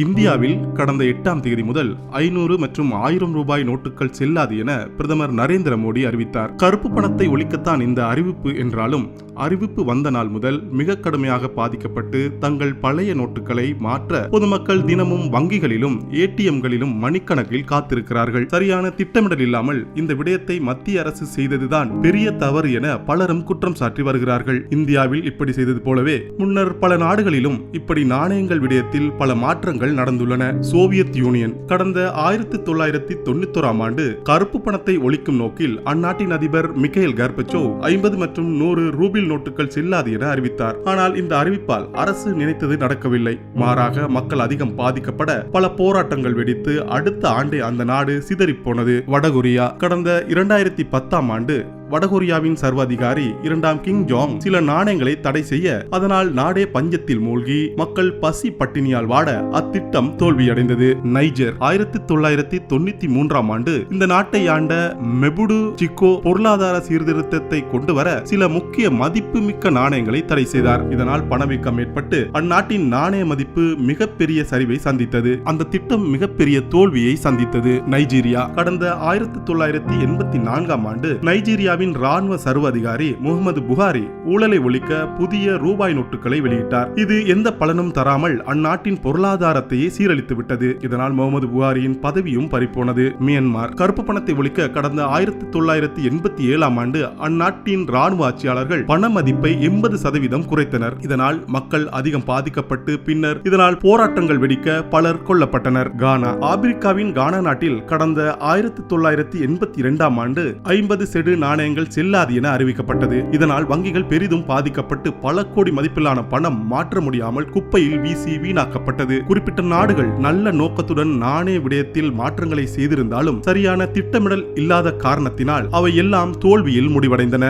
இந்தியாவில் கடந்த 8ஆம் தேதி முதல் 500 மற்றும் 1000 ரூபாய் நோட்டுகள் செல்லாது என பிரதமர் நரேந்திர மோடி அறிவித்தார். கருப்பு பணத்தை ஒழிக்கத்தான் இந்த அறிவிப்பு என்றாலும் அறிவிப்பு வந்த நாள் முதல் மிக கடுமையாக பாதிக்கப்பட்டு தங்கள் பழைய நோட்டுகளை மாற்ற பொதுமக்கள் தினமும் வங்கிகளிலும் ஏடிஎம்களிலும் மணிக்கணக்கில் காத்திருக்கிறார்கள். சரியான திட்டமிடல் இல்லாமல் இந்த விடயத்தை மத்திய அரசு செய்ததுதான் பெரிய தவறு என பலரும் குற்றம் சாட்டி வருகிறார்கள். இந்தியாவில் இப்படி செய்தது போலவே முன்னர் பல நாடுகளிலும் இப்படி நாணயங்கள் விடயத்தில் பல மாற்றங்கள் நடந்துள்ளன. சோவியத் யூனியன் கடந்த 1991ஆம் ஆண்டு கருப்பு பணத்தை ஒழிக்கும் நோக்கில் அந்நாட்டின் அதிபர் மிகைல் கர்பச்சோவ் 50 மற்றும் 100 ரூபில் நோட்டுகள் செல்லாது என அறிவித்தார். ஆனால் இந்த அறிவிப்பால் அரசு நினைத்தது நடக்கவில்லை. மாறாக மக்கள் அதிகம் பாதிக்கப்பட பல போராட்டங்கள் வெடித்து அடுத்த ஆண்டே அந்த நாடு சிதறிப்போனது. வடகொரியா கடந்த 2010ஆம் ஆண்டு வடகொரியாவின் சர்வாதிகாரி 2ஆம் கிங் ஜாங் சில நாணயங்களை தடை செய்ய அதனால் நாடே பஞ்சத்தில் மூழ்கி மக்கள் பசி பட்டினியால் வாட அத்திட்டம் தோல்வியடைந்தது. நைஜர் 1993ஆம் ஆண்டு இந்த நாட்டை ஆண்ட மெபுடு சிக்கோ பொருளாதார சீர்திருத்தத்தை கொண்டு வர சில முக்கிய மதிப்புமிக்க நாணயங்களை தடை செய்தார். இதனால் பணவீக்கம் ஏற்பட்டு அந்நாட்டின் நாணய மதிப்பு மிகப்பெரிய சரிவை சந்தித்தது. அந்த திட்டம் மிகப்பெரிய தோல்வியை சந்தித்தது. நைஜீரியா கடந்த 1984ஆம் ஆண்டு நைஜீரியாவின் ராணுவ சர்வாதிகாரி முகமது புகாரி ஊழலை ஒழிக்க புதிய ரூபாய் நோட்டுகளை வெளியிட்டார். இது எந்த பலனும் தராமல் அந்நாட்டின் பொருளாதாரத்தையே சீரழித்து விட்டது. இதனால் முகமது புகாரியின் பதவியும் பறிப்போனது. மியான்மர் கருப்பு பணத்தை ஒழிக்க கடந்த 1987ஆம் ஆண்டு அந்நாட்டின் ராணுவ ஆட்சியாளர்கள் பண மதிப்பை 80% குறைத்தனர். இதனால் மக்கள் அதிகம் பாதிக்கப்பட்டு பின்னர் இதனால் போராட்டங்கள் வெடிக்க பலர் கொல்லப்பட்டனர். கானா ஆப்பிரிக்காவின் கானா நாட்டில் கடந்த 1982ஆம் ஆண்டு 50 செடு நாணயங்கள் செல்லாது என அறிவிக்கப்பட்டது. இதனால் வங்கிகள் பெரிதும் பாதிக்கப்பட்டு பல கோடி மதிப்பிலான பணம் மாற்ற முடியாமல் குப்பையில் வீசி வீணாக்கப்பட்டது. குறிப்பிட்ட நாடுகள் நல்ல நோக்கத்துடன் நாணய விடயத்தில் மாற்றங்களை செய்திருந்தாலும் சரியான திட்டமிடல் இல்லாத காரணத்தினால் அவை எல்லாம் தோல்வியில் முடிவடைந்தன.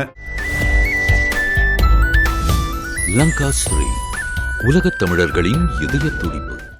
லங்கா ஸ்ரீ உலகத் தமிழர்களின் இதய துடிப்பு.